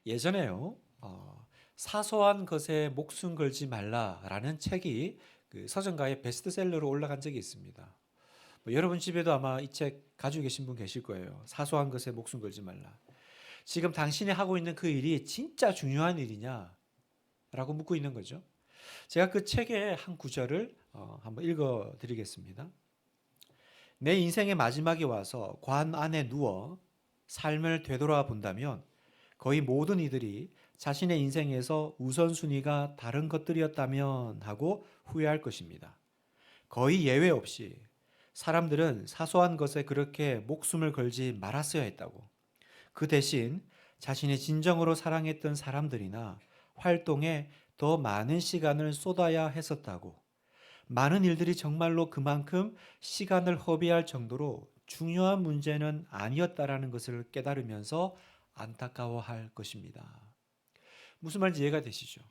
예전에요. 사소한 것에 목숨 걸지 말라라는 책이 그 서점가의 베스트셀러로 올라간 적이 있습니다. 뭐 여러분 집에도 아마 이 책 가지고 계신 분 계실 거예요. 사소한 것에 목숨 걸지 말라. 지금 당신이 하고 있는 그 일이 진짜 중요한 일이냐? 라고 묻고 있는 거죠. 제가 그 책의 한 구절을 한번 읽어 드리겠습니다. 내 인생의 마지막이 와서 관 안에 누워 삶을 되돌아 본다면 거의 모든 이들이 자신의 인생에서 우선순위가 다른 것들이었다면 하고 후회할 것입니다. 거의 예외 없이 사람들은 사소한 것에 그렇게 목숨을 걸지 말았어야 했다고. 그 대신 자신이 진정으로 사랑했던 사람들이나 활동에 더 많은 시간을 쏟아야 했었다고. 많은 일들이 정말로 그만큼 시간을 허비할 정도로 중요한 문제는 아니었다라는 것을 깨달으면서 안타까워할 것입니다. 무슨 말인지 이해가 되시죠?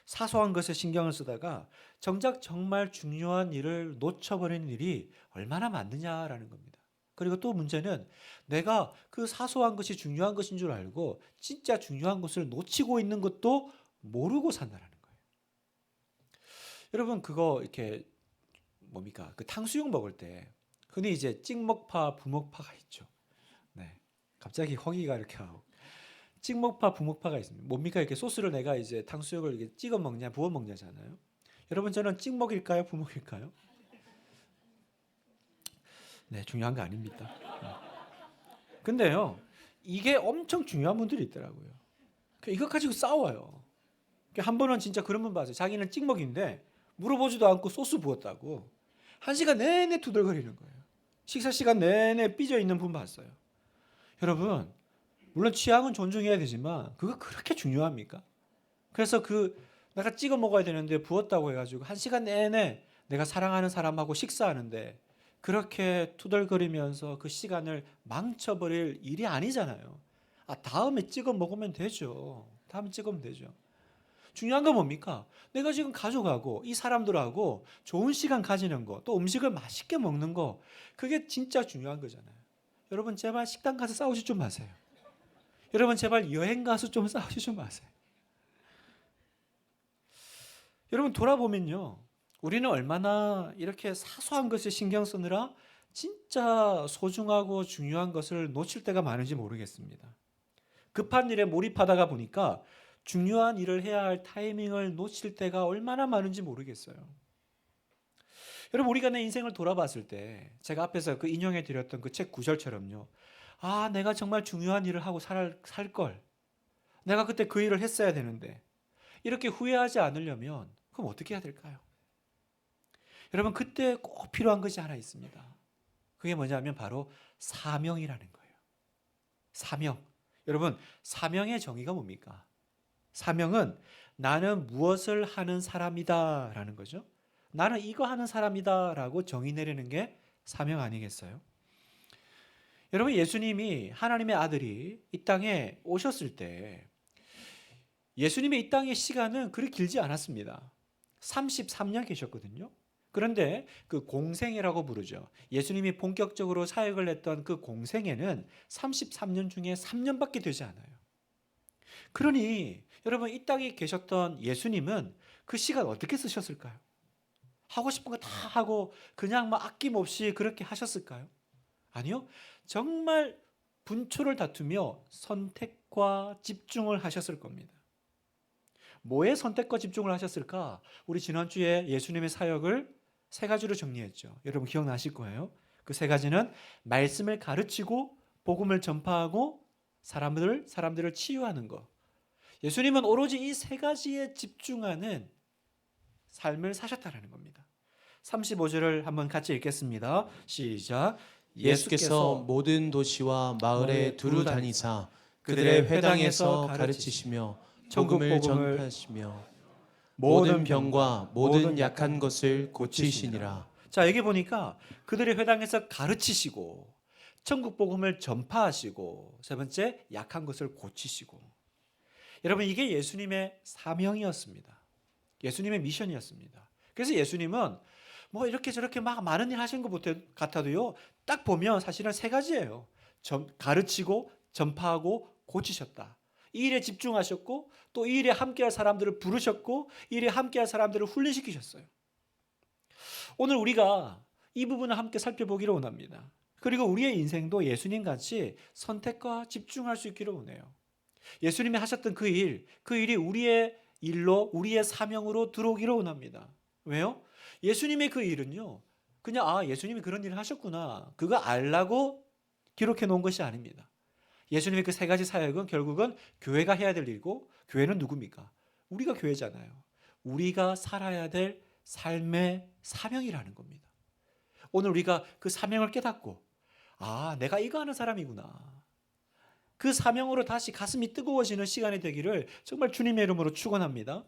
사소한 것에 신경을 쓰다가 정작 정말 중요한 일을 놓쳐버리는 일이 얼마나 많느냐라는 겁니다. 그리고 또 문제는 내가 그 사소한 것이 중요한 것인 줄 알고 진짜 중요한 것을 놓치고 있는 것도 모르고 산다라는 거예요. 여러분 그거 이렇게 뭡니까? 그 탕수육 먹을 때 흔히 이제 찍먹파, 부먹파가 있죠. 네. 갑자기 허기가 이렇게 하고 찍먹파, 부먹파가 있습니다. 뭡니까? 이렇게 소스를 내가 이제 탕수육을 이렇게 찍어 먹냐, 부어 먹냐잖아요. 여러분 저는 찍먹일까요, 부먹일까요? 네, 중요한 거 아닙니다. 근데요, 이게 엄청 중요한 분들이 있더라고요. 이것 가지고 싸워요. 한 번은 진짜 그런 분 봤어요. 자기는 찍먹인데 물어보지도 않고 소스 부었다고. 한 시간 내내 투덜거리는 거예요. 식사 시간 내내 삐져 있는 분 봤어요. 여러분, 물론 취향은 존중해야 되지만 그거 그렇게 중요합니까? 그래서 내가 찍어 먹어야 되는데 부었다고 해가지고 한 시간 내내 내가 사랑하는 사람하고 식사하는데 그렇게 투덜거리면서 그 시간을 망쳐버릴 일이 아니잖아요. 다음에 찍어 먹으면 되죠. 다음에 찍으면 되죠. 중요한 건 뭡니까? 내가 지금 가져가고 이 사람들하고 좋은 시간 가지는 거, 또 음식을 맛있게 먹는 거, 그게 진짜 중요한 거잖아요. 여러분 제발 식당 가서 싸우지 좀 마세요. 여러분 제발 여행 가서 좀 싸우지 좀 마세요. 여러분 돌아보면요. 우리는 얼마나 이렇게 사소한 것에 신경 쓰느라 진짜 소중하고 중요한 것을 놓칠 때가 많은지 모르겠습니다. 급한 일에 몰입하다가 보니까 중요한 일을 해야 할 타이밍을 놓칠 때가 얼마나 많은지 모르겠어요. 여러분 우리가 내 인생을 돌아봤을 때 제가 앞에서 그 인용해 드렸던 그 책 구절처럼요. 내가 정말 중요한 일을 하고 살 걸. 내가 그때 그 일을 했어야 되는데. 이렇게 후회하지 않으려면 그럼 어떻게 해야 될까요? 여러분 그때 꼭 필요한 것이 하나 있습니다. 그게 뭐냐면 바로 사명이라는 거예요. 사명. 여러분 사명의 정의가 뭡니까? 사명은 나는 무엇을 하는 사람이다 라는 거죠. 나는 이거 하는 사람이다 라고 정의 내리는 게 사명 아니겠어요? 여러분 예수님이 하나님의 아들이 이 땅에 오셨을 때 예수님의 이 땅의 시간은 그리 길지 않았습니다. 33년 계셨거든요. 그런데 그 공생애라고 부르죠. 예수님이 본격적으로 사역을 했던 그 공생애는 33년 중에 3년밖에 되지 않아요. 그러니 여러분 이 땅에 계셨던 예수님은 그 시간 어떻게 쓰셨을까요? 하고 싶은 거 다 하고 그냥 막 아낌없이 그렇게 하셨을까요? 아니요. 정말 분초를 다투며 선택과 집중을 하셨을 겁니다. 뭐에 선택과 집중을 하셨을까? 우리 지난주에 예수님의 사역을 세 가지로 정리했죠. 여러분 기억나실 거예요. 그 세 가지는 말씀을 가르치고 복음을 전파하고 사람들을 치유하는 것. 예수님은 오로지 이 세 가지에 집중하는 삶을 사셨다는 겁니다. 35절을 한번 같이 읽겠습니다. 시작. 예수께서 모든 도시와 마을에 두루 다니사 그들의 회당에서 가르치시며 복음을 전파하시며 모든 병과 모든 약한 것을 고치시니라. 자, 여기 보니까 그들의 회당에서 가르치시고 천국 복음을 전파하시고 세 번째 약한 것을 고치시고. 여러분 이게 예수님의 사명이었습니다. 예수님의 미션이었습니다. 그래서 예수님은 뭐 이렇게 저렇게 막 많은 일 하신 것 같아도요. 딱 보면 사실은 세 가지예요. 가르치고 전파하고 고치셨다. 이 일에 집중하셨고 또 이 일에 함께할 사람들을 부르셨고 이 일에 함께할 사람들을 훈련시키셨어요. 오늘 우리가 이 부분을 함께 살펴보기를 원합니다. 그리고 우리의 인생도 예수님 같이 선택과 집중할 수 있기를 원해요. 예수님이 하셨던 그 일이 우리의 일로 우리의 사명으로 들어오기를 원합니다. 왜요? 예수님의 그 일은요. 그냥 예수님이 그런 일을 하셨구나. 그거 알라고 기록해 놓은 것이 아닙니다. 예수님의 그 세 가지 사역은 결국은 교회가 해야 될 일이고 교회는 누굽니까? 우리가 교회잖아요. 우리가 살아야 될 삶의 사명이라는 겁니다. 오늘 우리가 그 사명을 깨닫고 내가 이거 하는 사람이구나. 그 사명으로 다시 가슴이 뜨거워지는 시간이 되기를 정말 주님의 이름으로 축원합니다.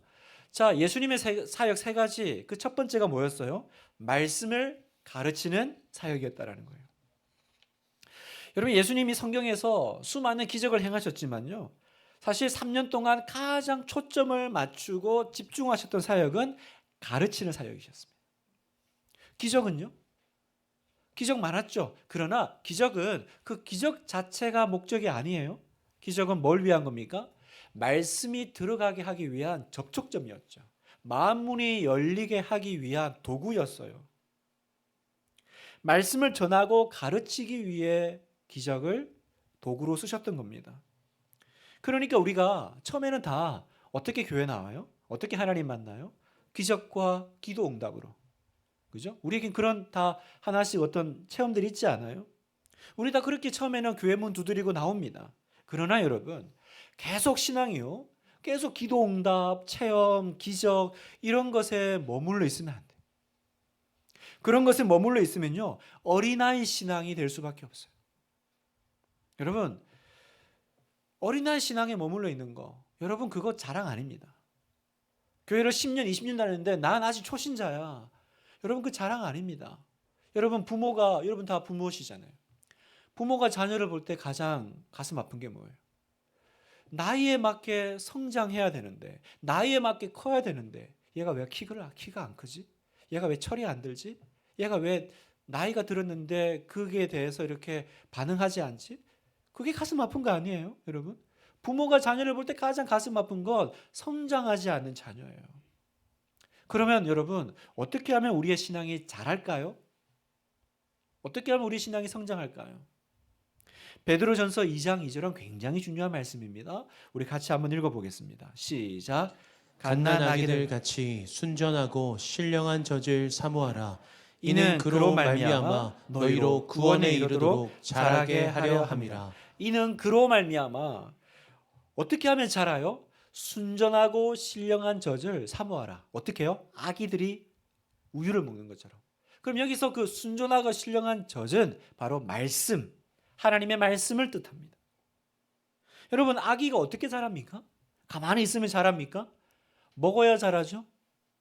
자, 예수님의 사역 세 가지 그 첫 번째가 뭐였어요? 말씀을 가르치는 사역이었다라는 거예요. 여러분 예수님이 성경에서 수많은 기적을 행하셨지만요. 사실 3년 동안 가장 초점을 맞추고 집중하셨던 사역은 가르치는 사역이셨습니다. 기적은요? 기적 많았죠. 그러나 기적은 그 기적 자체가 목적이 아니에요. 기적은 뭘 위한 겁니까? 말씀이 들어가게 하기 위한 접촉점이었죠. 마음문이 열리게 하기 위한 도구였어요. 말씀을 전하고 가르치기 위해 기적을 도구로 쓰셨던 겁니다. 그러니까 우리가 처음에는 다 어떻게 교회 나와요? 어떻게 하나님 만나요? 기적과 기도 응답으로. 그죠? 우리에겐 그런 다 하나씩 어떤 체험들이 있지 않아요? 우리 다 그렇게 처음에는 교회 문 두드리고 나옵니다. 그러나 여러분, 계속 신앙이요. 계속 기도 응답, 체험, 기적 이런 것에 머물러 있으면 안 돼요. 그런 것에 머물러 있으면요. 어린아이 신앙이 될 수밖에 없어요. 여러분, 어린아이 신앙에 머물러 있는 거 여러분 그거 자랑 아닙니다. 교회를 10년, 20년 다녔는데 난 아직 초신자야. 여러분 그 자랑 아닙니다. 여러분 여러분 다 부모시잖아요. 부모가 자녀를 볼 때 가장 가슴 아픈 게 뭐예요? 나이에 맞게 성장해야 되는데 나이에 맞게 커야 되는데 얘가 왜 키가 안 크지? 얘가 왜 철이 안 들지? 얘가 왜 나이가 들었는데 그게 대해서 이렇게 반응하지 않지? 그게 가슴 아픈 거 아니에요, 여러분? 부모가 자녀를 볼 때 가장 가슴 아픈 건 성장하지 않는 자녀예요. 그러면 여러분 어떻게 하면 우리의 신앙이 자랄까요? 어떻게 하면 우리 신앙이 성장할까요? 베드로전서 2장 2절은 굉장히 중요한 말씀입니다. 우리 같이 한번 읽어보겠습니다. 시작. 갓난아기들 같이 순전하고 신령한 젖을 사모하라. 이는 그로 말미암아 너희로 구원에 이르도록 자라게 하려 함이라. 이는 그로 말미암아 어떻게 하면 자라요? 순전하고 신령한 젖을 사모하라. 어떻게 해요? 아기들이 우유를 먹는 것처럼. 그럼 여기서 그 순전하고 신령한 젖은 바로 말씀, 하나님의 말씀을 뜻합니다. 여러분 아기가 어떻게 자랍니까? 가만히 있으면 자랍니까? 먹어야 자라죠?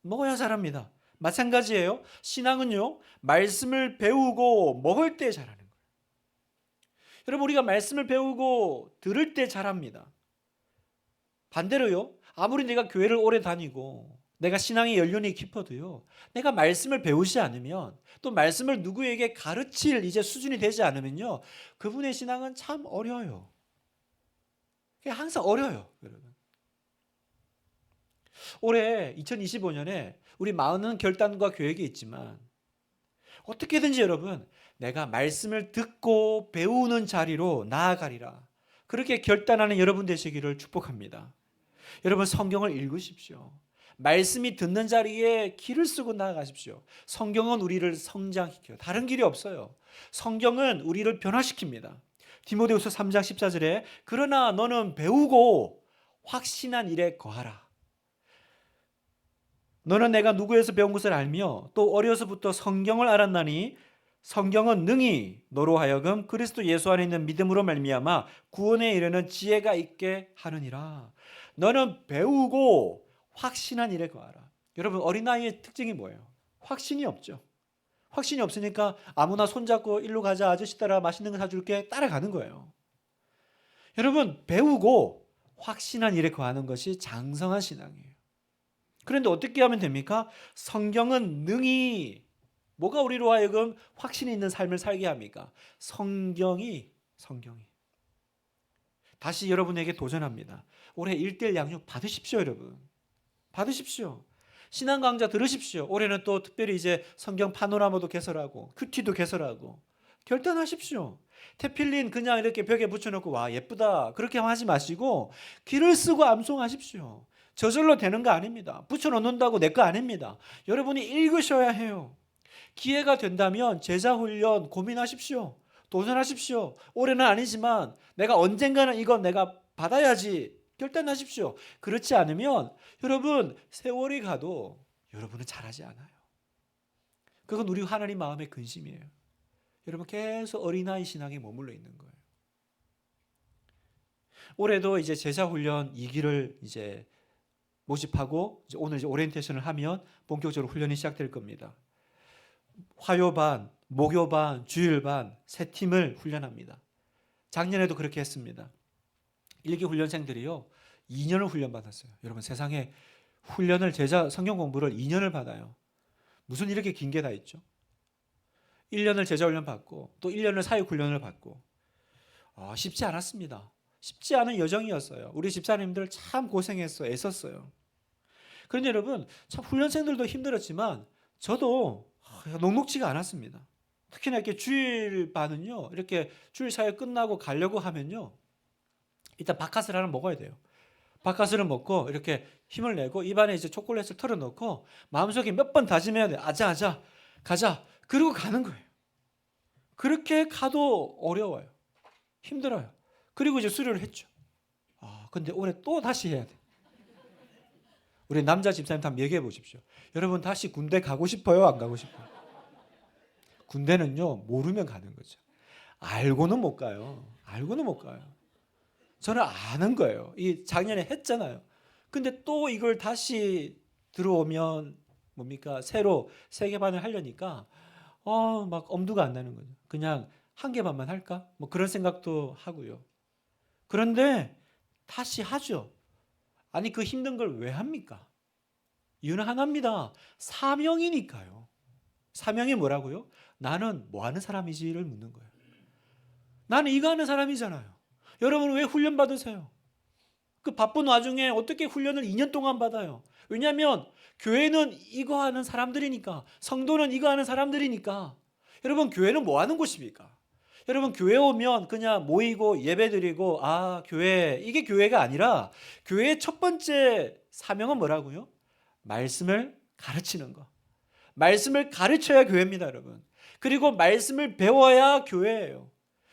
먹어야 자랍니다. 마찬가지예요. 신앙은요. 말씀을 배우고 먹을 때 자라는 거예요. 여러분 우리가 말씀을 배우고 들을 때 자랍니다. 반대로요. 아무리 내가 교회를 오래 다니고 내가 신앙의 연륜이 깊어도요. 내가 말씀을 배우지 않으면 또 말씀을 누구에게 가르칠 이제 수준이 되지 않으면요. 그분의 신앙은 참 어려요. 항상 어려요, 여러분. 올해 2025년에 우리 많은 결단과 계획이 있지만 어떻게든지 여러분 내가 말씀을 듣고 배우는 자리로 나아가리라. 그렇게 결단하는 여러분 되시기를 축복합니다. 여러분 성경을 읽으십시오. 말씀이 듣는 자리에 길을 쓰고 나아가십시오. 성경은 우리를 성장시켜요. 다른 길이 없어요. 성경은 우리를 변화시킵니다. 디모데후서 3장 14절에 그러나 너는 배우고 확신한 일에 거하라. 너는 내가 누구에서 배운 것을 알며 또 어려서부터 성경을 알았나니 성경은 능히 너로 하여금 그리스도 예수 안에 있는 믿음으로 말미암아 구원에 이르는 지혜가 있게 하느니라. 너는 배우고 확신한 일에 거하라. 여러분 어린아이의 특징이 뭐예요? 확신이 없죠. 확신이 없으니까 아무나 손잡고 일로 가자 아저씨 따라 맛있는 거 사줄게 따라가는 거예요. 여러분 배우고 확신한 일에 거하는 것이 장성한 신앙이에요. 그런데 어떻게 하면 됩니까? 성경은 능히 뭐가 우리로 하여금 확신이 있는 삶을 살게 합니까? 성경이 다시 여러분에게 도전합니다. 올해 1:1 양육 받으십시오, 여러분. 받으십시오. 신앙 강좌 들으십시오. 올해는 또 특별히 이제 성경 파노라마도 개설하고 큐티도 개설하고 결단하십시오. 태필린 그냥 이렇게 벽에 붙여놓고 와 예쁘다 그렇게 하지 마시고 글을 쓰고 암송하십시오. 저절로 되는 거 아닙니다. 붙여놓는다고 내 거 아닙니다. 여러분이 읽으셔야 해요. 기회가 된다면 제자훈련 고민하십시오. 도전하십시오. 올해는 아니지만 내가 언젠가는 이건 내가 받아야지 결단하십시오. 그렇지 않으면 여러분 세월이 가도 여러분은 잘하지 않아요. 그건 우리 하나님 마음의 근심이에요. 여러분 계속 어린아이 신앙에 머물러 있는 거예요. 올해도 이제 제자훈련 2기를 이제 모집하고 이제 오늘 이제 오리엔테이션을 하면 본격적으로 훈련이 시작될 겁니다. 화요반, 목요반, 주일반 세 팀을 훈련합니다. 작년에도 그렇게 했습니다. 1기 훈련생들이요 2년을 훈련받았어요. 여러분 세상에 훈련을 제자 성경 공부를 2년을 받아요. 무슨 이렇게 긴 게 다 있죠. 1년을 제자 훈련 받고 또 1년을 사역 훈련을 받고 쉽지 않았습니다. 쉽지 않은 여정이었어요. 우리 집사님들 참 고생했어요. 애썼어요. 그런데 여러분 참 훈련생들도 힘들었지만 저도 녹록지가 않았습니다. 특히나 이렇게 주일반은요 이렇게 주일 사역 끝나고 가려고 하면요 일단 바카스를 하나 먹어야 돼요. 바카스를 먹고 이렇게 힘을 내고 입안에 이제 초콜릿을 털어넣고 마음속에 몇 번 다짐해야 돼요. 아자 가자. 그리고 가는 거예요. 그렇게 가도 어려워요. 힘들어요. 그리고 이제 수료를 했죠. 근데 올해 또 다시 해야 돼. 우리 남자 집사님 한번 얘기해 보십시오. 여러분 다시 군대 가고 싶어요? 안 가고 싶어요? 군대는요 모르면 가는 거죠. 알고는 못 가요. 알고는 못 가요. 저는 아는 거예요. 이 작년에 했잖아요. 근데 또 이걸 다시 들어오면 뭡니까? 새로 세계반을 하려니까 막 엄두가 안 나는 거죠. 그냥 한 개반만 할까? 뭐 그런 생각도 하고요. 그런데 다시 하죠. 아니 그 힘든 걸 왜 합니까? 이유는 하나입니다. 사명이니까요. 사명이 뭐라고요? 나는 뭐 하는 사람이지를 묻는 거예요. 나는 이거 하는 사람이잖아요. 여러분 왜 훈련 받으세요? 그 바쁜 와중에 어떻게 훈련을 2년 동안 받아요? 왜냐하면 교회는 이거 하는 사람들이니까, 성도는 이거 하는 사람들이니까. 여러분 교회는 뭐 하는 곳입니까? 여러분 교회 오면 그냥 모이고 예배드리고 교회 이게 교회가 아니라 교회의 첫 번째 사명은 뭐라고요? 말씀을 가르치는 거. 말씀을 가르쳐야 교회입니다, 여러분. 그리고 말씀을 배워야 교회예요.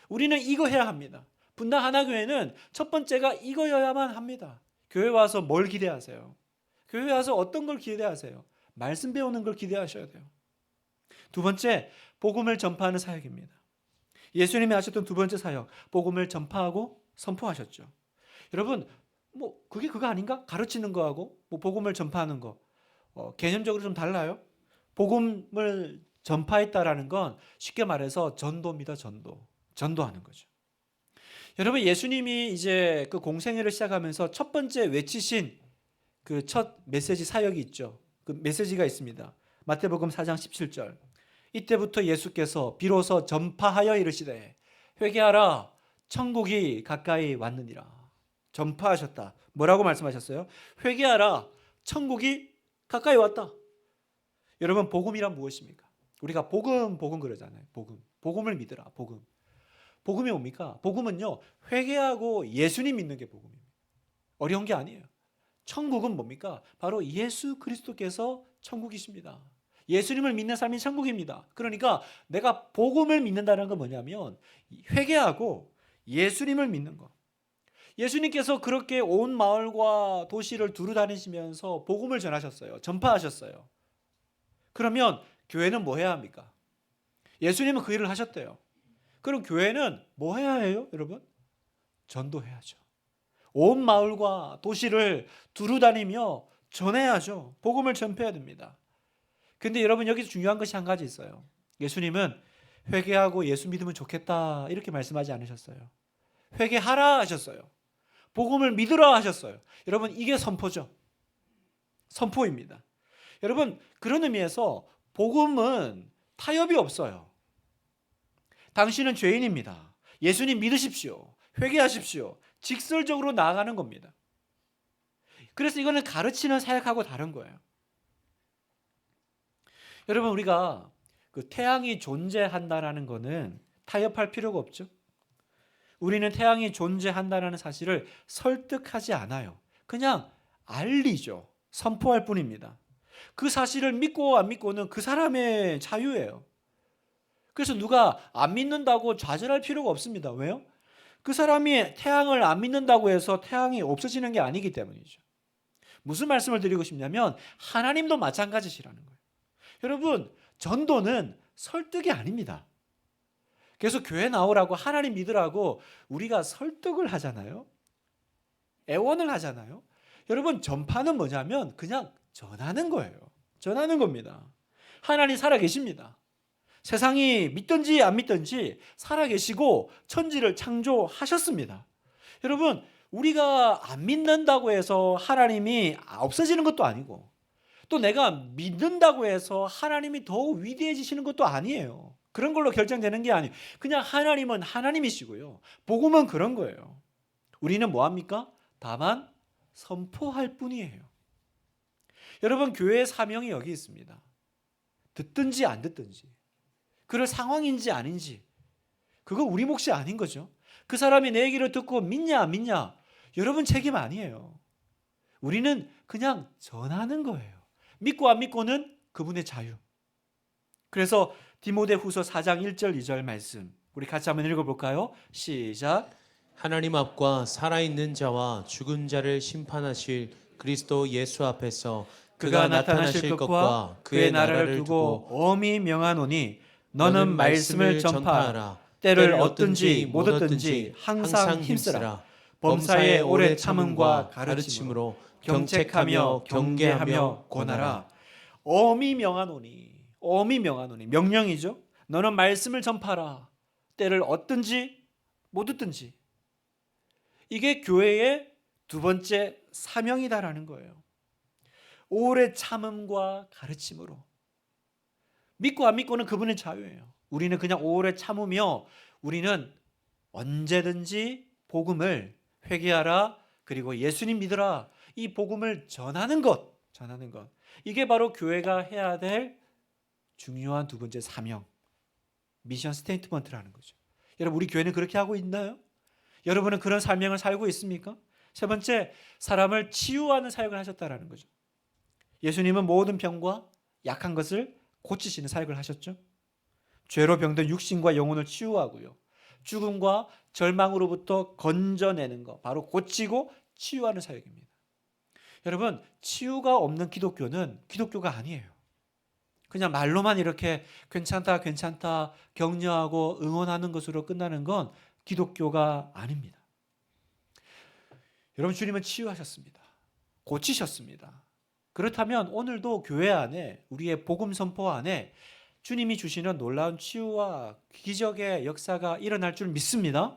우리는 이거 해야 합니다. 분당 하나교회는 첫 번째가 이거여야만 합니다. 교회 와서 뭘 기대하세요? 교회 와서 어떤 걸 기대하세요? 말씀 배우는 걸 기대하셔야 돼요. 두 번째, 복음을 전파하는 사역입니다. 예수님이 하셨던 두 번째 사역, 복음을 전파하고 선포하셨죠. 여러분, 그게 그거 아닌가? 가르치는 거하고 복음을 전파하는 거 개념적으로 좀 달라요. 복음을 전파했다라는 건 쉽게 말해서 전도입니다. 전도하는 거죠. 여러분 예수님이 이제 그 공생애를 시작하면서 첫 번째 외치신 그 첫 메시지 사역이 있죠. 그 메시지가 있습니다. 마태복음 4장 17절. 이때부터 예수께서 비로소 전파하여 이르시되 회개하라 천국이 가까이 왔느니라. 전파하셨다. 뭐라고 말씀하셨어요? 회개하라 천국이 가까이 왔다. 여러분 복음이란 무엇입니까? 우리가 복음 그러잖아요. 복음을 믿으라. 복음이 뭡니까? 복음은요 회개하고 예수님 믿는 게 복음입니다. 어려운 게 아니에요. 천국은 뭡니까? 바로 예수 그리스도께서 천국이십니다. 예수님을 믿는 삶이 천국입니다. 그러니까 내가 복음을 믿는다는 건 뭐냐면 회개하고 예수님을 믿는 거. 예수님께서 그렇게 온 마을과 도시를 두루 다니시면서 복음을 전하셨어요. 전파하셨어요. 그러면 교회는 뭐 해야 합니까? 예수님은 그 일을 하셨대요. 그럼 교회는 뭐 해야 해요, 여러분? 전도해야죠. 온 마을과 도시를 두루 다니며 전해야죠. 복음을 전파해야 됩니다. 근데 여러분 여기서 중요한 것이 한 가지 있어요. 예수님은 회개하고 예수 믿으면 좋겠다 이렇게 말씀하지 않으셨어요. 회개하라 하셨어요. 복음을 믿으라 하셨어요. 여러분 이게 선포죠. 선포입니다. 여러분 그런 의미에서 복음은 타협이 없어요. 당신은 죄인입니다. 예수님 믿으십시오. 회개하십시오. 직설적으로 나아가는 겁니다. 그래서 이거는 가르치는 사역하고 다른 거예요. 여러분, 우리가 그 태양이 존재한다라는 거는 타협할 필요가 없죠. 우리는 태양이 존재한다라는 사실을 설득하지 않아요. 그냥 알리죠. 선포할 뿐입니다. 그 사실을 믿고 안 믿고는 그 사람의 자유예요. 그래서 누가 안 믿는다고 좌절할 필요가 없습니다. 왜요? 그 사람이 태양을 안 믿는다고 해서 태양이 없어지는 게 아니기 때문이죠. 무슨 말씀을 드리고 싶냐면 하나님도 마찬가지시라는 거예요. 여러분, 전도는 설득이 아닙니다. 그래서 교회 나오라고 하나님 믿으라고 우리가 설득을 하잖아요. 애원을 하잖아요. 여러분, 전파는 뭐냐면 그냥 전하는 거예요. 전하는 겁니다. 하나님 살아계십니다. 세상이 믿든지 안 믿든지 살아계시고 천지를 창조하셨습니다. 여러분, 우리가 안 믿는다고 해서 하나님이 없어지는 것도 아니고 또 내가 믿는다고 해서 하나님이 더 위대해지시는 것도 아니에요. 그런 걸로 결정되는 게 아니에요. 그냥 하나님은 하나님이시고요. 복음은 그런 거예요. 우리는 뭐합니까? 다만 선포할 뿐이에요. 여러분, 교회의 사명이 여기 있습니다. 듣든지 안 듣든지, 그럴 상황인지 아닌지, 그거 우리 몫이 아닌 거죠. 그 사람이 내 얘기를 듣고 믿냐 안 믿냐, 여러분 책임 아니에요. 우리는 그냥 전하는 거예요. 믿고 안 믿고는 그분의 자유. 그래서 디모데후서 4장 1절 2절 말씀 우리 같이 한번 읽어볼까요? 시작. 하나님 앞과 살아있는 자와 죽은 자를 심판하실 그리스도 예수 앞에서 그가 나타나실 것과 그의 나라를 두고 엄히 명하노니 너는 말씀을 전파하라. 때를 얻든지 못 얻든지 항상 힘쓰라. 범사에 오래 참음과 가르침으로 경책하며 경계하며 권하라. 엄히 명하노니, 엄히 명하노니, 명령이죠. 너는 말씀을 전파하라. 때를 얻든지 못 얻든지. 이게 교회의 두 번째 사명이다라는 거예요. 오래 참음과 가르침으로. 믿고 안 믿고는 그분의 자유예요. 우리는 그냥 오래 참으며 우리는 언제든지 복음을 회개하라, 그리고 예수님 믿으라, 이 복음을 전하는 것. 이게 바로 교회가 해야 될 중요한 두 번째 사명, 미션 스테이트먼트라는 거죠. 여러분, 우리 교회는 그렇게 하고 있나요? 여러분은 그런 사명을 살고 있습니까? 세 번째, 사람을 치유하는 사역을 하셨다라는 거죠. 예수님은 모든 병과 약한 것을 고치시는 사역을 하셨죠. 죄로 병든 육신과 영혼을 치유하고요, 죽음과 절망으로부터 건져내는 것, 바로 고치고 치유하는 사역입니다. 여러분, 치유가 없는 기독교는 기독교가 아니에요. 그냥 말로만 이렇게 괜찮다 격려하고 응원하는 것으로 끝나는 건 기독교가 아닙니다. 여러분, 주님은 치유하셨습니다. 고치셨습니다. 그렇다면 오늘도 교회 안에, 우리의 복음 선포 안에 주님이 주시는 놀라운 치유와 기적의 역사가 일어날 줄 믿습니다.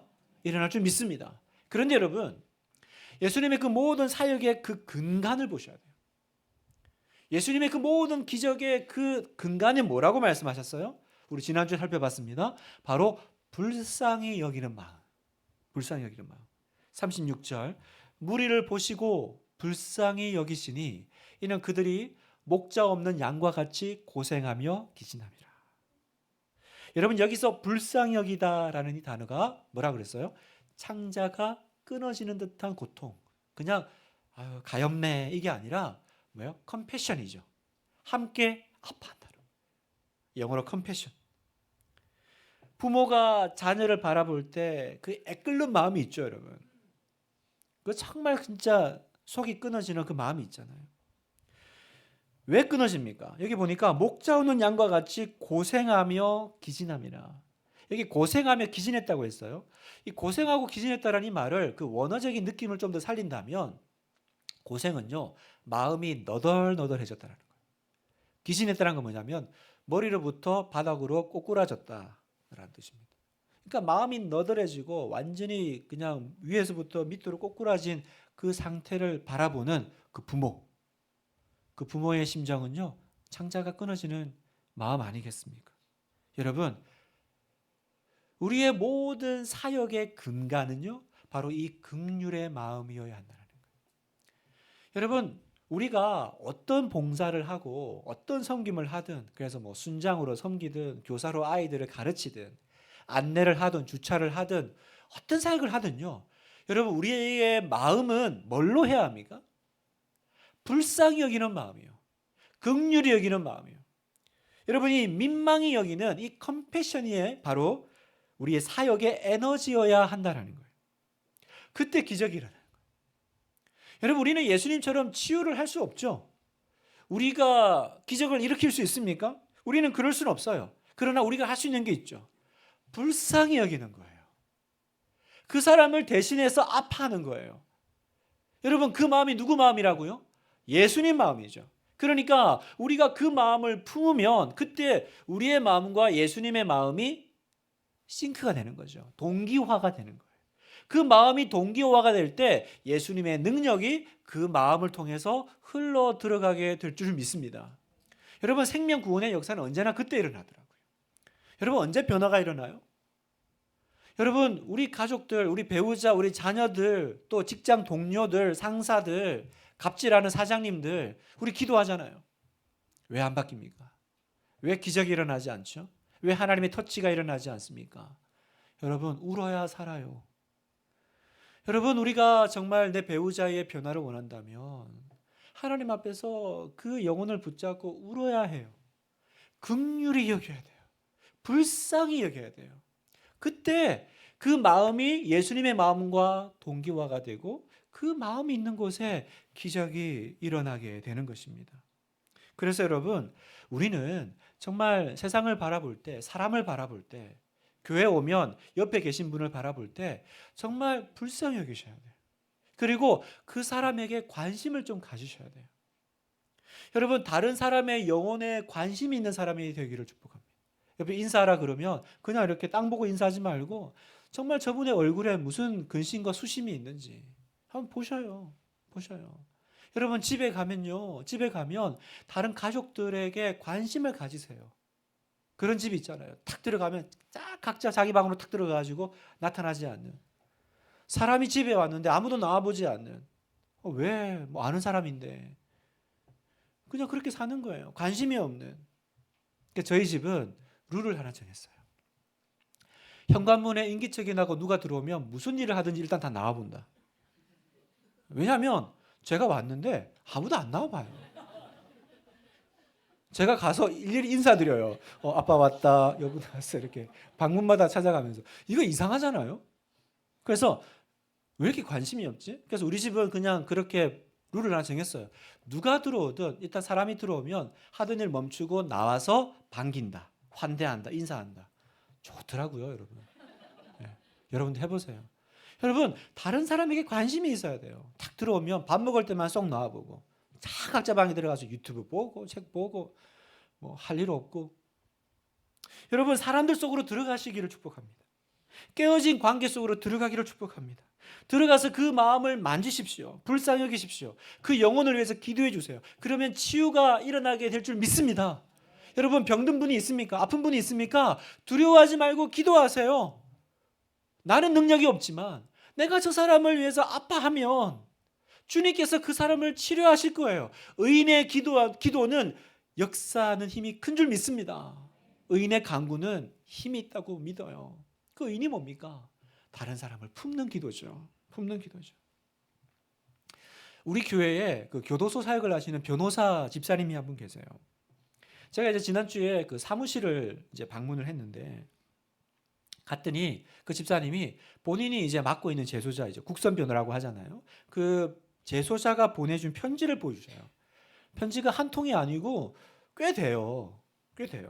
그런데 여러분, 예수님의 그 모든 사역의 그 근간을 보셔야 돼요. 예수님의 그 모든 기적의 그 근간이 뭐라고 말씀하셨어요? 우리 지난주에 살펴봤습니다. 바로 불쌍히 여기는 마음. 36절. 무리를 보시고 불쌍히 여기시니 이는 그들이 목자 없는 양과 같이 고생하며 기진함이라. 여러분, 여기서 불쌍히 여기다라는 이 단어가 뭐라 그랬어요? 창자가 끊어지는 듯한 고통. 그냥 가엾네 이게 아니라 뭐예요? 컴패션이죠. 함께 아파한다는. 영어로 컴패션. 부모가 자녀를 바라볼 때 그 애끓는 마음이 있죠, 여러분. 그 정말 진짜 속이 끊어지는 그 마음이 있잖아요. 왜 끊어집니까? 여기 보니까 목자 없는 양과 같이 고생하며 기진함이라. 여기 고생하며 기진했다고 했어요. 이 고생하고 기진했다라는 이 말을 그 원어적인 느낌을 좀 더 살린다면 고생은요, 마음이 너덜너덜해졌다는 거예요. 기진했다는 건 뭐냐면 머리로부터 바닥으로 꼬꾸라졌다라는 뜻입니다. 그러니까 마음이 너덜해지고 완전히 그냥 위에서부터 밑으로 꼬꾸라진 그 상태를 바라보는 그 부모의 심정은요, 창자가 끊어지는 마음 아니겠습니까? 여러분, 우리의 모든 사역의 근간은요, 바로 이 긍휼의 마음이어야 한다는 거예요. 여러분, 우리가 어떤 봉사를 하고 어떤 섬김을 하든, 그래서 뭐 순장으로 섬기든 교사로 아이들을 가르치든 안내를 하든 주차를 하든 어떤 사역을 하든요, 여러분, 우리의 마음은 뭘로 해야 합니까? 불쌍히 여기는 마음이요, 긍휼히 여기는 마음이요. 여러분이 민망히 여기는 이 컴패션이 바로 우리의 사역의 에너지여야 한다는 거예요. 그때 기적이 일어나는 거예요. 여러분, 우리는 예수님처럼 치유를 할 수 없죠. 우리가 기적을 일으킬 수 있습니까? 우리는 그럴 수는 없어요. 그러나 우리가 할 수 있는 게 있죠. 불쌍히 여기는 거예요. 그 사람을 대신해서 아파하는 거예요. 여러분, 그 마음이 누구 마음이라고요? 예수님 마음이죠. 그러니까 우리가 그 마음을 품으면 그때 우리의 마음과 예수님의 마음이 싱크가 되는 거죠. 동기화가 되는 거예요. 그 마음이 동기화가 될 때 예수님의 능력이 그 마음을 통해서 흘러 들어가게 될 줄 믿습니다. 여러분, 생명 구원의 역사는 언제나 그때 일어나더라고요. 여러분, 언제 변화가 일어나요? 여러분, 우리 가족들, 우리 배우자, 우리 자녀들, 또 직장 동료들, 상사들, 갑질하는 사장님들, 우리 기도하잖아요. 왜 안 바뀝니까? 왜 기적이 일어나지 않죠? 왜 하나님의 터치가 일어나지 않습니까? 여러분, 울어야 살아요. 여러분, 우리가 정말 내 배우자의 변화를 원한다면 하나님 앞에서 그 영혼을 붙잡고 울어야 해요. 긍휼히 여겨야 돼요. 불쌍히 여겨야 돼요. 그때 그 마음이 예수님의 마음과 동기화가 되고 그 마음이 있는 곳에 기적이 일어나게 되는 것입니다. 그래서 여러분, 우리는 정말 세상을 바라볼 때, 사람을 바라볼 때, 교회 오면 옆에 계신 분을 바라볼 때 정말 불쌍히 여기셔야 돼요. 그리고 그 사람에게 관심을 좀 가지셔야 돼요. 여러분, 다른 사람의 영혼에 관심이 있는 사람이 되기를 축복합니다. 옆에 인사하라 그러면 그냥 이렇게 땅 보고 인사하지 말고 정말 저분의 얼굴에 무슨 근심과 수심이 있는지 한번 보셔요. 여러분, 집에 가면요, 집에 가면 다른 가족들에게 관심을 가지세요. 그런 집이 있잖아요. 탁 들어가면 딱 각자 자기 방으로 탁 들어가가지고 나타나지 않는, 사람이 집에 왔는데 아무도 나와보지 않는, 왜? 뭐 아는 사람인데 그냥 그렇게 사는 거예요. 관심이 없는. 그러니까 저희 집은 룰을 하나 정했어요. 현관문에 인기척이 나고 누가 들어오면 무슨 일을 하든지 일단 다 나와본다. 왜냐하면 제가 왔는데 아무도 안 나와봐요. 제가 가서 일일이 인사드려요. 아빠 왔다, 여보 나왔어, 이렇게 방문마다 찾아가면서. 이거 이상하잖아요. 그래서 왜 이렇게 관심이 없지? 그래서 우리 집은 그냥 그렇게 룰을 하나 정했어요. 누가 들어오든 일단 사람이 들어오면 하던 일 멈추고 나와서 반긴다, 환대한다, 인사한다. 좋더라고요, 여러분. 네. 여러분도 해보세요. 여러분, 다른 사람에게 관심이 있어야 돼요. 탁 들어오면 밥 먹을 때만 쏙 나와보고, 다 각자 방에 들어가서 유튜브 보고 책 보고 뭐 할 일 없고. 여러분, 사람들 속으로 들어가시기를 축복합니다. 깨어진 관계 속으로 들어가기를 축복합니다. 들어가서 그 마음을 만지십시오. 불쌍히 여기십시오. 그 영혼을 위해서 기도해 주세요. 그러면 치유가 일어나게 될 줄 믿습니다. 여러분, 병든 분이 있습니까? 아픈 분이 있습니까? 두려워하지 말고 기도하세요. 나는 능력이 없지만 내가 저 사람을 위해서 아파하면 주님께서 그 사람을 치료하실 거예요. 의인의 기도는 역사하는 힘이 큰 줄 믿습니다. 의인의 간구는 힘이 있다고 믿어요. 그 의인이 뭡니까? 다른 사람을 품는 기도죠. 우리 교회에 그 교도소 사역을 하시는 변호사 집사님이 한 분 계세요. 제가 이제 지난주에 그 사무실을 이제 방문을 했는데, 갔더니 그 집사님이 본인이 이제 맡고 있는 재소자, 이제 국선 변호라고 하잖아요. 그 재소자가 보내준 편지를 보여주세요. 편지가 한 통이 아니고 꽤 돼요. 그러니까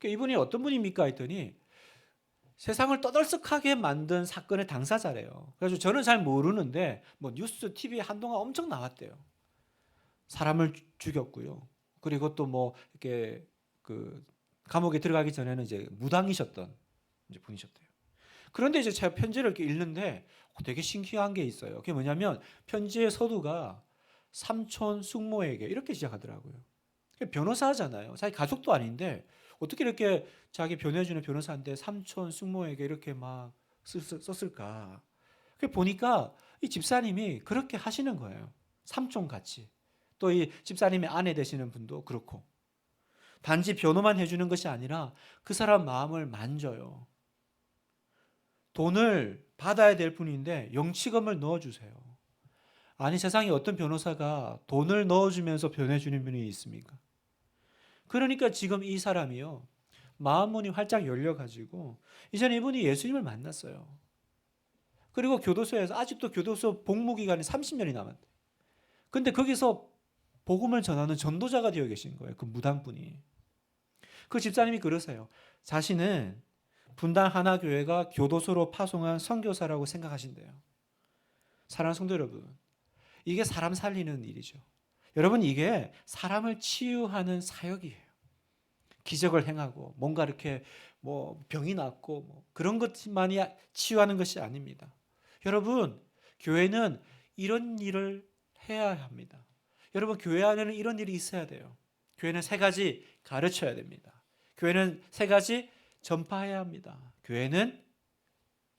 이분이 어떤 분입니까 했더니 세상을 떠들썩하게 만든 사건의 당사자래요. 그래서 저는 잘 모르는데 뭐 뉴스, TV에 한동안 엄청 나왔대요. 사람을 죽였고요. 그리고 또 뭐 이렇게 그 감옥에 들어가기 전에는 이제 무당이셨던 이제 분이셨대요. 그런데 이제 제가 편지를 이렇게 읽는데 되게 신기한 게 있어요. 그게 뭐냐면 편지의 서두가 삼촌 숙모에게 이렇게 시작하더라고요. 변호사잖아요. 자기 가족도 아닌데 어떻게 이렇게 자기 변호해주는 변호사인데 삼촌 숙모에게 이렇게 막 썼을까? 그 보니까 이 집사님이 그렇게 하시는 거예요. 삼촌같이. 또 이 집사님의 아내 되시는 분도 그렇고. 단지 변호만 해주는 것이 아니라 그 사람 마음을 만져요. 돈을 받아야 될 분인데 영치금을 넣어주세요. 아니 세상에 어떤 변호사가 돈을 넣어주면서 변해주는 분이 있습니까? 그러니까 지금 이 사람이요. 마음문이 활짝 열려가지고 이제는 이분이 예수님을 만났어요. 그리고 교도소에서 아직도 교도소 복무기간이 30년이 남았대. 근데 거기서 복음을 전하는 전도자가 되어 계신 거예요. 그 무당분이. 그 집사님이 그러세요. 자신은 분당 하나교회가 교도소로 파송한 선교사라고 생각하신대요. 사랑하는 성도 여러분, 이게 사람 살리는 일이죠. 여러분, 이게 사람을 치유하는 사역이에요. 기적을 행하고 뭔가 이렇게 뭐 병이 낫고 뭐 그런 것만이 치유하는 것이 아닙니다. 여러분, 교회는 이런 일을 해야 합니다. 여러분, 교회 안에는 이런 일이 있어야 돼요. 교회는 세 가지 가르쳐야 됩니다. 교회는 세 가지 전파해야 합니다. 교회는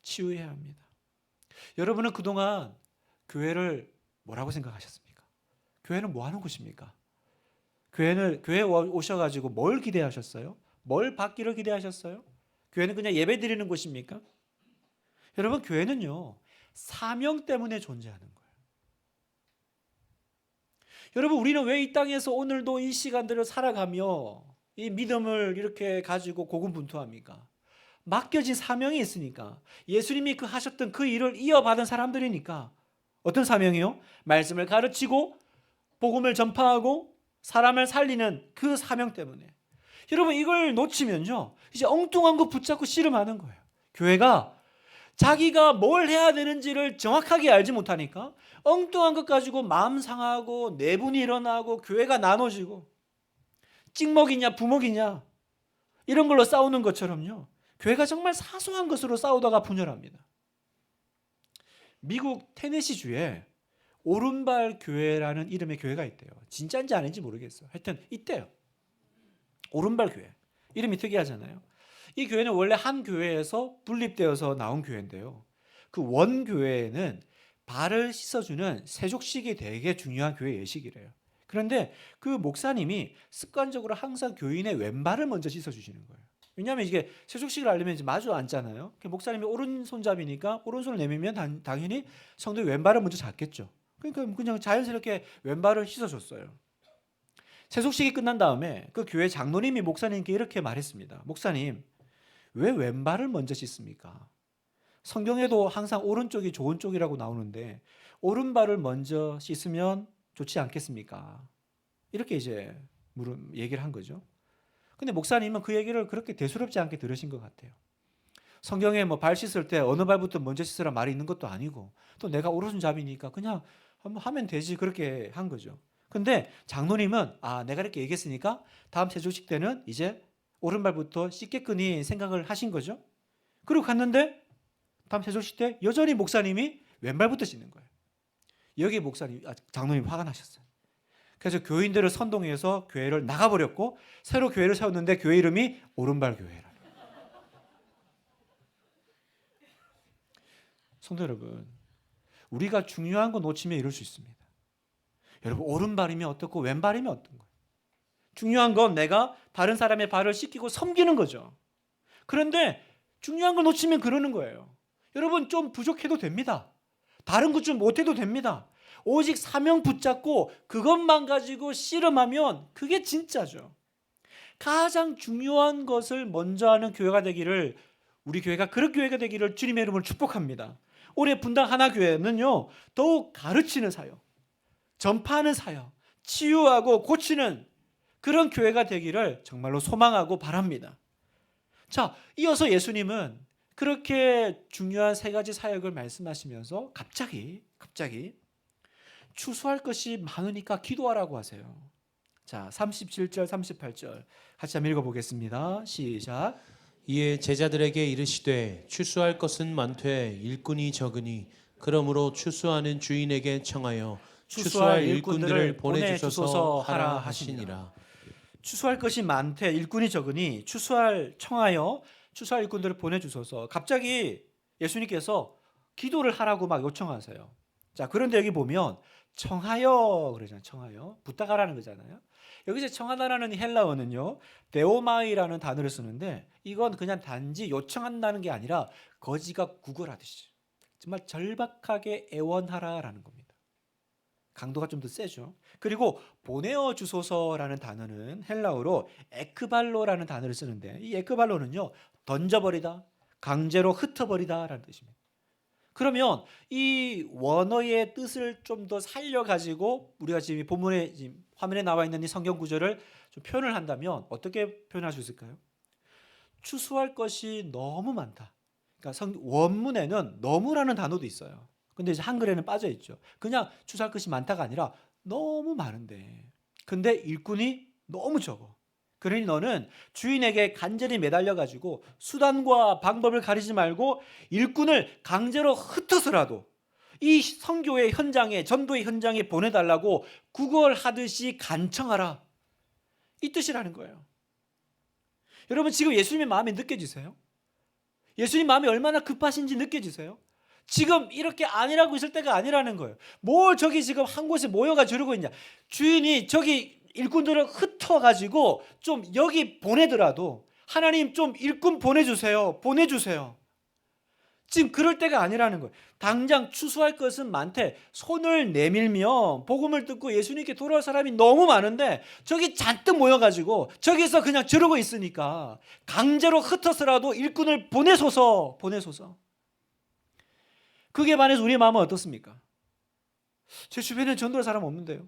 치유해야 합니다. 여러분은 그동안 교회를 뭐라고 생각하셨습니까? 교회는 뭐 하는 곳입니까? 교회에 오셔가지고 뭘 기대하셨어요? 뭘 받기를 기대하셨어요? 교회는 그냥 예배 드리는 곳입니까? 여러분, 교회는요, 사명 때문에 존재하는 거예요. 여러분, 우리는 왜 이 땅에서 오늘도 이 시간들을 살아가며 이 믿음을 이렇게 가지고 고군분투합니까? 맡겨진 사명이 있으니까. 예수님이 하셨던 그 일을 이어받은 사람들이니까. 어떤 사명이요? 말씀을 가르치고 복음을 전파하고 사람을 살리는 그 사명 때문에. 여러분, 이걸 놓치면요, 이제 엉뚱한 거 붙잡고 씨름하는 거예요. 교회가 자기가 뭘 해야 되는지를 정확하게 알지 못하니까 엉뚱한 것 가지고 마음 상하고 내분이 일어나고 교회가 나눠지고 찍먹이냐 부먹이냐 이런 걸로 싸우는 것처럼요, 교회가 정말 사소한 것으로 싸우다가 분열합니다. 미국 테네시주에 오른발 교회라는 이름의 교회가 있대요. 진짜인지 아닌지 모르겠어요. 하여튼 있대요. 오른발 교회. 이름이 특이하잖아요. 이 교회는 원래 한 교회에서 분립되어서 나온 교회인데요. 그 원 교회에는 발을 씻어주는 세족식이 되게 중요한 교회 예식이래요. 그런데 그 목사님이 습관적으로 항상 교인의 왼발을 먼저 씻어주시는 거예요. 왜냐하면 이게 세족식을 하려면 이제 마주 앉잖아요. 목사님이 오른손잡이니까 오른손을 내밀면 당연히 성도의 왼발을 먼저 잡겠죠. 그러니까 그냥 자연스럽게 왼발을 씻어줬어요. 세속식이 끝난 다음에 그 교회 장로님이 목사님께 이렇게 말했습니다. 목사님, 왜 왼발을 먼저 씻습니까? 성경에도 항상 오른쪽이 좋은 쪽이라고 나오는데 오른발을 먼저 씻으면 좋지 않겠습니까? 이렇게 이제 얘기를 한 거죠. 근데 목사님은 그 얘기를 그렇게 대수롭지 않게 들으신 것 같아요. 성경에 뭐 발 씻을 때 어느 발부터 먼저 씻으라 말이 있는 것도 아니고 또 내가 오른손잡이니까 그냥 한번 하면 되지 그렇게 한 거죠. 근데 장로님은 내가 이렇게 얘기했으니까 다음 세조식 때는 이제 오른발부터 씻겠거니 생각을 하신 거죠. 그리고 갔는데 다음 세조식 때 여전히 목사님이 왼발부터 씻는 거예요. 여기 장로님 화가 나셨어요. 그래서 교인들을 선동해서 교회를 나가버렸고 새로 교회를 세웠는데 교회 이름이 오른발 교회라. 성도 여러분, 우리가 중요한 거 놓치면 이럴 수 있습니다. 여러분, 오른발이면 어떻고 왼발이면 어떤 거예요? 중요한 건 내가 다른 사람의 발을 씻기고 섬기는 거죠. 그런데 중요한 걸 놓치면 그러는 거예요. 여러분, 좀 부족해도 됩니다. 다른 것 좀 못해도 됩니다. 오직 사명 붙잡고 그것만 가지고 씨름하면 그게 진짜죠. 가장 중요한 것을 먼저 하는 교회가 되기를, 우리 교회가 그런 교회가 되기를 주님의 이름으로 축복합니다. 올해 분당 하나교회는요, 더욱 가르치는 사역, 전파하는 사역, 치유하고 고치는 그런 교회가 되기를 정말로 소망하고 바랍니다. 자, 이어서 예수님은 그렇게 중요한 세 가지 사역을 말씀하시면서 갑자기 추수할 것이 많으니까 기도하라고 하세요. 자, 37절 38절 같이 한번 읽어보겠습니다. 시작. 이에 제자들에게 이르시되 추수할 것은 많되 일꾼이 적으니 그러므로 추수하는 주인에게 청하여 추수할 일꾼들을 보내주소서 하라 하시니라. 추수할 것이 많되 일꾼이 적으니 청하여 추수할 일꾼들을 보내주소서. 갑자기 예수님께서 기도를 하라고 막 요청하세요. 자, 그런데 여기 보면 청하여 그러잖아요. 청하여. 부탁하라는 거잖아요. 여기서 청하다라는 헬라어는요, 데오마이라는 단어를 쓰는데 이건 그냥 단지 요청한다는 게 아니라 거지가 구걸하듯이 정말 절박하게 애원하라라는 겁니다. 강도가 좀 더 세죠. 그리고 보내어 주소서라는 단어는 헬라어로 에크발로라는 단어를 쓰는데 이 에크발로는요, 던져버리다, 강제로 흩어버리다라는 뜻입니다. 그러면 이 원어의 뜻을 좀 더 살려가지고 우리가 지금 이 본문에 지금 화면에 나와 있는 이 성경 구절을 좀 표현을 한다면 어떻게 표현할 수 있을까요? 추수할 것이 너무 많다. 그러니까 원문에는 너무라는 단어도 있어요. 근데 이제 한글에는 빠져 있죠. 그냥 추수할 것이 많다가 아니라 너무 많은데. 근데 일꾼이 너무 적어. 그러니 너는 주인에게 간절히 매달려 가지고 수단과 방법을 가리지 말고 일꾼을 강제로 흩어서라도 이 선교의 현장에, 전도의 현장에 보내달라고 구걸하듯이 간청하라. 이 뜻이라는 거예요. 여러분 지금 예수님의 마음이 느껴지세요? 예수님 마음이 얼마나 급하신지 느껴지세요? 지금 이렇게 안일하고 있을 때가 아니라는 거예요. 뭘 저기 지금 한 곳에 모여가 저러고 있냐. 주인이 저기 일꾼들을 흩어가지고 좀 여기 보내더라도 하나님 좀 일꾼 보내주세요. 보내주세요. 지금 그럴 때가 아니라는 거예요. 당장 추수할 것은 많대. 손을 내밀면 복음을 듣고 예수님께 돌아올 사람이 너무 많은데 저기 잔뜩 모여가지고 저기서 그냥 저러고 있으니까 강제로 흩어서라도 일꾼을 보내소서. 그게 반해서 우리의 마음은 어떻습니까? 제 주변에 전도할 사람 없는데요.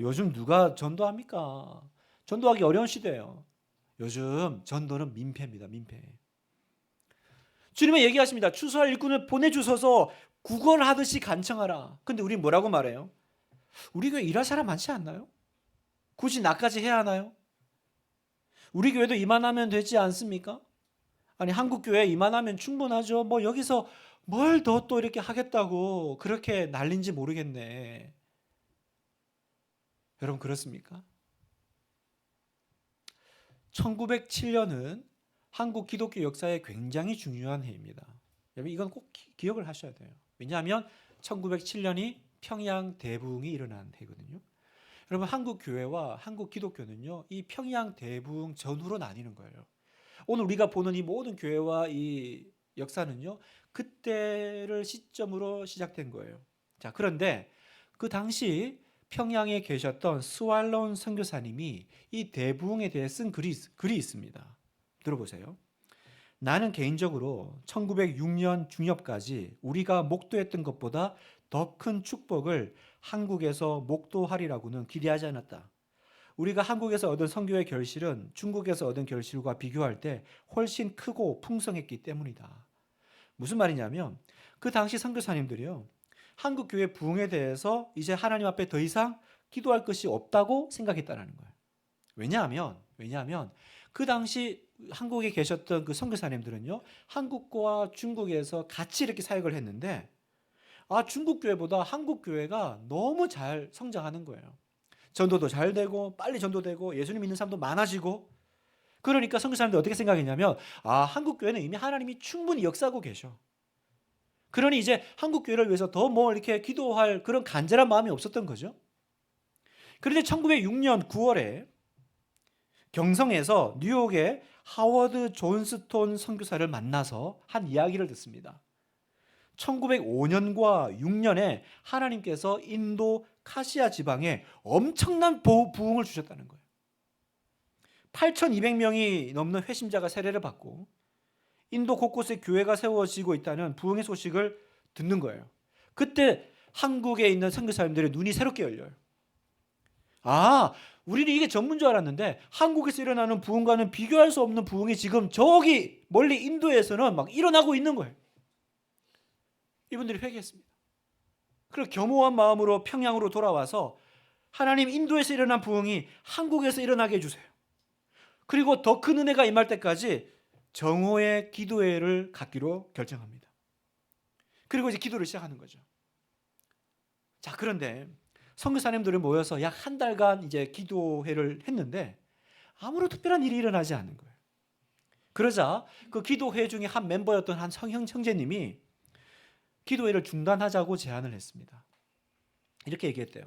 요즘 누가 전도합니까? 전도하기 어려운 시대예요. 요즘 전도는 민폐입니다. 민폐. 주님은 얘기하십니다. 추수할 일꾼을 보내주셔서 구걸하듯이 간청하라. 근데 우리 뭐라고 말해요? 우리 교회 일할 사람 많지 않나요? 굳이 나까지 해야 하나요? 우리 교회도 이만하면 되지 않습니까? 아니 한국 교회 이만하면 충분하죠. 뭐 여기서 뭘 더 또 이렇게 하겠다고 그렇게 난린지 모르겠네. 여러분 그렇습니까? 1907년은 한국 기독교 역사에 굉장히 중요한 해입니다. 여러분 이건 꼭 기억을 하셔야 돼요. 왜냐하면 1907년이 평양 대부흥이 일어난 해거든요. 여러분 한국 교회와 한국 기독교는요, 이 평양 대부흥 전후로 나뉘는 거예요. 오늘 우리가 보는 이 모든 교회와 이 역사는요, 그때를 시점으로 시작된 거예요. 자, 그런데 그 당시 평양에 계셨던 스왈론 선교사님이 이 대부흥에 대해 쓴 글이 있습니다. 들어보세요. 나는 개인적으로 1906년 중엽까지 우리가 목도했던 것보다 더 큰 축복을 한국에서 목도하리라고는 기대하지 않았다. 우리가 한국에서 얻은 선교의 결실은 중국에서 얻은 결실과 비교할 때 훨씬 크고 풍성했기 때문이다. 무슨 말이냐면 그 당시 선교사님들이요, 한국 교회 부흥에 대해서 이제 하나님 앞에 더 이상 기도할 것이 없다고 생각했다는 거예요. 왜냐하면 그 당시 한국에 계셨던 그 선교사님들은요, 한국과 중국에서 같이 이렇게 사역을 했는데 중국 교회보다 한국 교회가 너무 잘 성장하는 거예요. 전도도 잘 되고 빨리 전도되고 예수님 믿는 사람도 많아지고. 그러니까 선교사님들이 어떻게 생각했냐면 한국 교회는 이미 하나님이 충분히 역사하고 계셔. 그러니 이제 한국 교회를 위해서 더 뭐 이렇게 기도할 그런 간절한 마음이 없었던 거죠. 그런데 1906년 9월에 경성에서 뉴욕의 하워드 존스톤 선교사를 만나서 한 이야기를 듣습니다. 1905년과 6년에 하나님께서 인도 카시아 지방에 엄청난 부흥을 주셨다는 거예요. 8,200명이 넘는 회심자가 세례를 받고 인도 곳곳에 교회가 세워지고 있다는 부흥의 소식을 듣는 거예요. 그때 한국에 있는 선교사님들의 눈이 새롭게 열려요. 우리는 이게 전문 줄 알았는데 한국에서 일어나는 부흥과는 비교할 수 없는 부흥이 지금 저기 멀리 인도에서는 막 일어나고 있는 거예요. 이분들이 회개했습니다. 그리고 겸허한 마음으로 평양으로 돌아와서 하나님, 인도에서 일어난 부흥이 한국에서 일어나게 해주세요. 그리고 더 큰 은혜가 임할 때까지 정오의 기도회를 갖기로 결정합니다. 그리고 이제 기도를 시작하는 거죠. 자, 그런데 선교사님들이 모여서 약 한 달간 이제 기도회를 했는데 아무런 특별한 일이 일어나지 않는 거예요. 그러자 그 기도회 중에 한 멤버였던 한 형제님이 기도회를 중단하자고 제안을 했습니다. 이렇게 얘기했대요.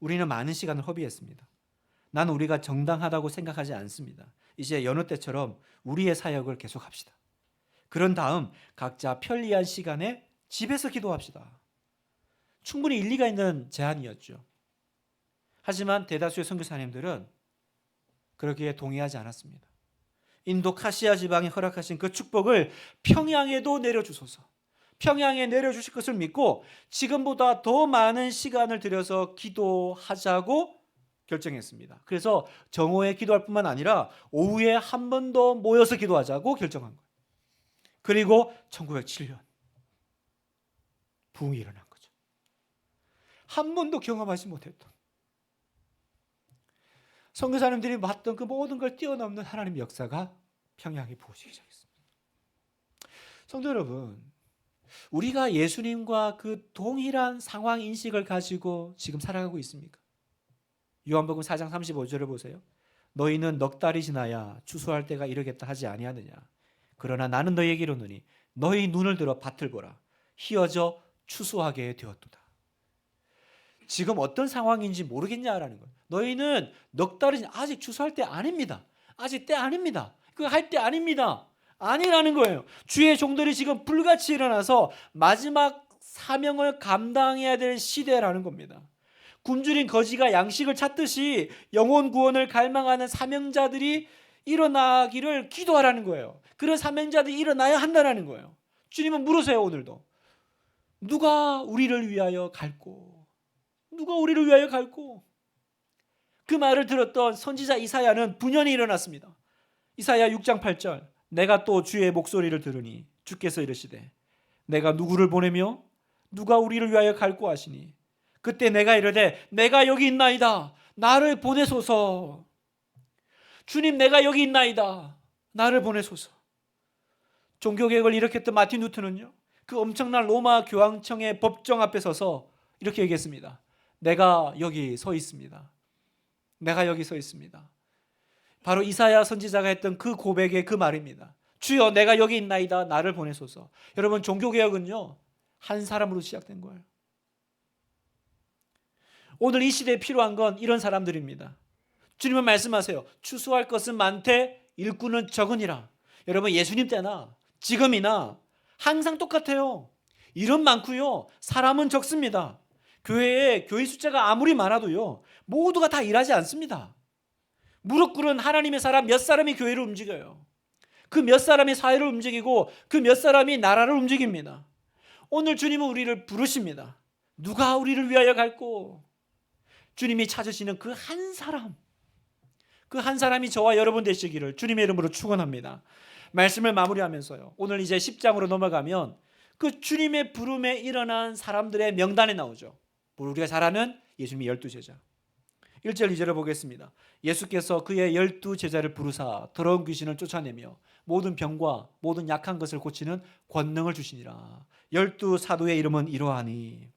우리는 많은 시간을 허비했습니다. 나는 우리가 정당하다고 생각하지 않습니다. 이제 여느 때처럼 우리의 사역을 계속합시다. 그런 다음 각자 편리한 시간에 집에서 기도합시다. 충분히 일리가 있는 제안이었죠. 하지만 대다수의 선교사님들은 그러기에 동의하지 않았습니다. 인도 카시아 지방에 허락하신 그 축복을 평양에도 내려주소서. 평양에 내려주실 것을 믿고 지금보다 더 많은 시간을 들여서 기도하자고 결정했습니다. 그래서 정오에 기도할 뿐만 아니라 오후에 한 번 더 모여서 기도하자고 결정한 거예요. 그리고 1907년 부흥이 일어난 거죠. 한 번도 경험하지 못했던 선교사님들이 봤던 그 모든 걸 뛰어넘는 하나님의 역사가 평양에 부어지기 시작했습니다. 성도 여러분, 우리가 예수님과 그 동일한 상황 인식을 가지고 지금 살아가고 있습니까? 요한복음 4장 35절을 보세요. 너희는 넉 달이 지나야 추수할 때가 이르겠다 하지 아니하느냐. 그러나 나는 너희에게 이르노니 너희 눈을 들어 밭을 보라. 희어져 추수하게 되었도다. 지금 어떤 상황인지 모르겠냐라는 거예요. 너희는 넉 달이 아직 추수할 때 아닙니다. 아직 때 아닙니다. 그거 할 때 아닙니다. 아니라는 거예요. 주의 종들이 지금 불같이 일어나서 마지막 사명을 감당해야 될 시대라는 겁니다. 굶주린 거지가 양식을 찾듯이 영혼 구원을 갈망하는 사명자들이 일어나기를 기도하라는 거예요. 그런 사명자들이 일어나야 한다는 거예요. 주님은 물으세요. 오늘도 누가 우리를 위하여 갈고, 누가 우리를 위하여 갈고. 그 말을 들었던 선지자 이사야는 분연히 일어났습니다. 이사야 6장 8절 내가 또 주의 목소리를 들으니 주께서 이르시되 내가 누구를 보내며 누가 우리를 위하여 갈고 하시니 그때 내가 이르되 내가 여기 있나이다. 나를 보내소서. 주님, 내가 여기 있나이다. 나를 보내소서. 종교개혁을 일으켰던 마틴 루터는요, 그 엄청난 로마 교황청의 법정 앞에 서서 이렇게 얘기했습니다. 내가 여기 서 있습니다. 내가 여기 서 있습니다. 바로 이사야 선지자가 했던 그 고백의 그 말입니다. 주여, 내가 여기 있나이다. 나를 보내소서. 여러분, 종교개혁은요, 한 사람으로 시작된 거예요. 오늘 이 시대에 필요한 건 이런 사람들입니다. 주님은 말씀하세요. 추수할 것은 많되 일꾼은 적으니라. 여러분, 예수님 때나 지금이나 항상 똑같아요. 일은 많고요, 사람은 적습니다. 교회에 교인 숫자가 아무리 많아도요, 모두가 다 일하지 않습니다. 무릎 꿇은 하나님의 사람 몇 사람이 교회를 움직여요. 그 몇 사람이 사회를 움직이고 그 몇 사람이 나라를 움직입니다. 오늘 주님은 우리를 부르십니다. 누가 우리를 위하여 갈고? 주님이 찾으시는 그 한 사람, 그 한 사람이 저와 여러분 되시기를 주님의 이름으로 축원합니다. 말씀을 마무리하면서요, 오늘 이제 10장으로 넘어가면 그 주님의 부름에 일어난 사람들의 명단에 나오죠. 우리가 잘 아는 예수님의 12제자. 1절 2절을 보겠습니다. 예수께서 그의 12제자를 부르사 더러운 귀신을 쫓아내며 모든 병과 모든 약한 것을 고치는 권능을 주시니라. 12사도의 이름은 이러하니.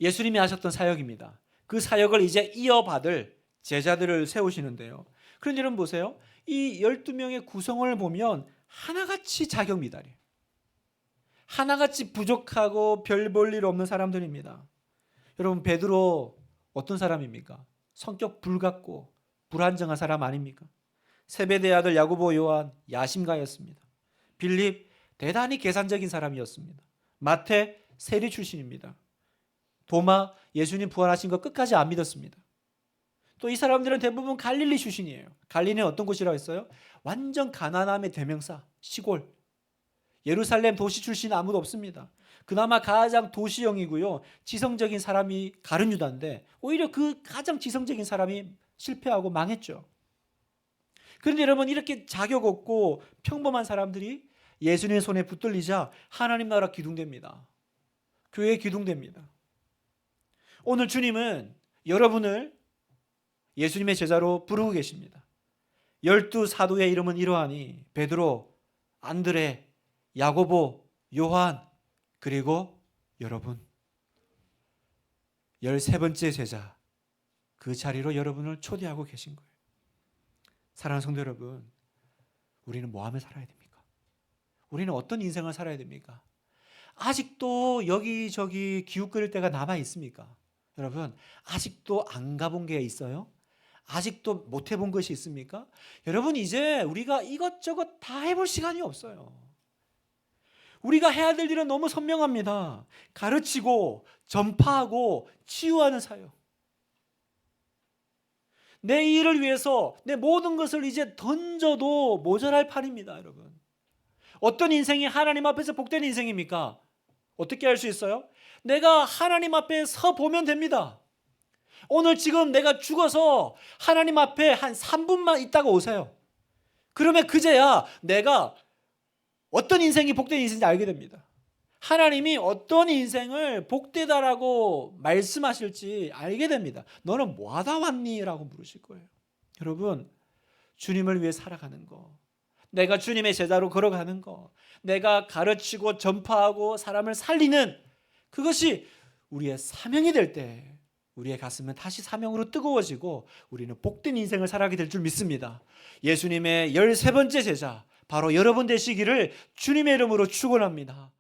예수님이 하셨던 사역입니다. 그 사역을 이제 이어받을 제자들을 세우시는데요. 그런데 여러분 보세요. 이 12명의 구성을 보면 하나같이 자격미달이에요. 하나같이 부족하고 별 볼 일 없는 사람들입니다. 여러분, 베드로 어떤 사람입니까? 성격 불같고 불안정한 사람 아닙니까? 세베대의 아들 야고보, 요한 야심가였습니다. 빌립 대단히 계산적인 사람이었습니다. 마태 세리 출신입니다. 도마 예수님 부활하신 거 끝까지 안 믿었습니다. 또 이 사람들은 대부분 갈릴리 출신이에요. 갈릴리는 어떤 곳이라고 했어요? 완전 가난함의 대명사, 시골. 예루살렘 도시 출신 아무도 없습니다. 그나마 가장 도시형이고요, 지성적인 사람이 가룟 유다인데 오히려 그 가장 지성적인 사람이 실패하고 망했죠. 그런데 여러분, 이렇게 자격 없고 평범한 사람들이 예수님의 손에 붙들리자 하나님 나라 기둥됩니다. 교회 기둥됩니다. 오늘 주님은 여러분을 예수님의 제자로 부르고 계십니다. 12사도의 이름은 이러하니 베드로, 안드레, 야고보, 요한, 그리고 여러분. 13번째 제자, 그 자리로 여러분을 초대하고 계신 거예요. 사랑하는 성도 여러분, 우리는 뭐 하며 살아야 됩니까? 우리는 어떤 인생을 살아야 됩니까? 아직도 여기저기 기웃거릴 때가 남아 있습니까? 여러분, 아직도 안 가본 게 있어요? 아직도 못 해본 것이 있습니까? 여러분, 이제 우리가 이것저것 다 해볼 시간이 없어요. 우리가 해야 될 일은 너무 선명합니다. 가르치고 전파하고 치유하는 사역. 내 일을 위해서 내 모든 것을 이제 던져도 모자랄 판입니다, 여러분. 어떤 인생이 하나님 앞에서 복된 인생입니까? 어떻게 할 수 있어요? 내가 하나님 앞에 서 보면 됩니다. 오늘 지금 내가 죽어서 하나님 앞에 한 3분만 있다가 오세요. 그러면 그제야 내가 어떤 인생이 복된 인생인지 알게 됩니다. 하나님이 어떤 인생을 복되다라고 말씀하실지 알게 됩니다. 너는 뭐 하다 왔니? 라고 물으실 거예요. 여러분, 주님을 위해 살아가는 거, 내가 주님의 제자로 걸어가는 거, 내가 가르치고 전파하고 사람을 살리는 그것이 우리의 사명이 될 때 우리의 가슴은 다시 사명으로 뜨거워지고 우리는 복된 인생을 살아가게 될 줄 믿습니다. 예수님의 13번째 제자 바로 여러분 되시기를 주님의 이름으로 축원합니다.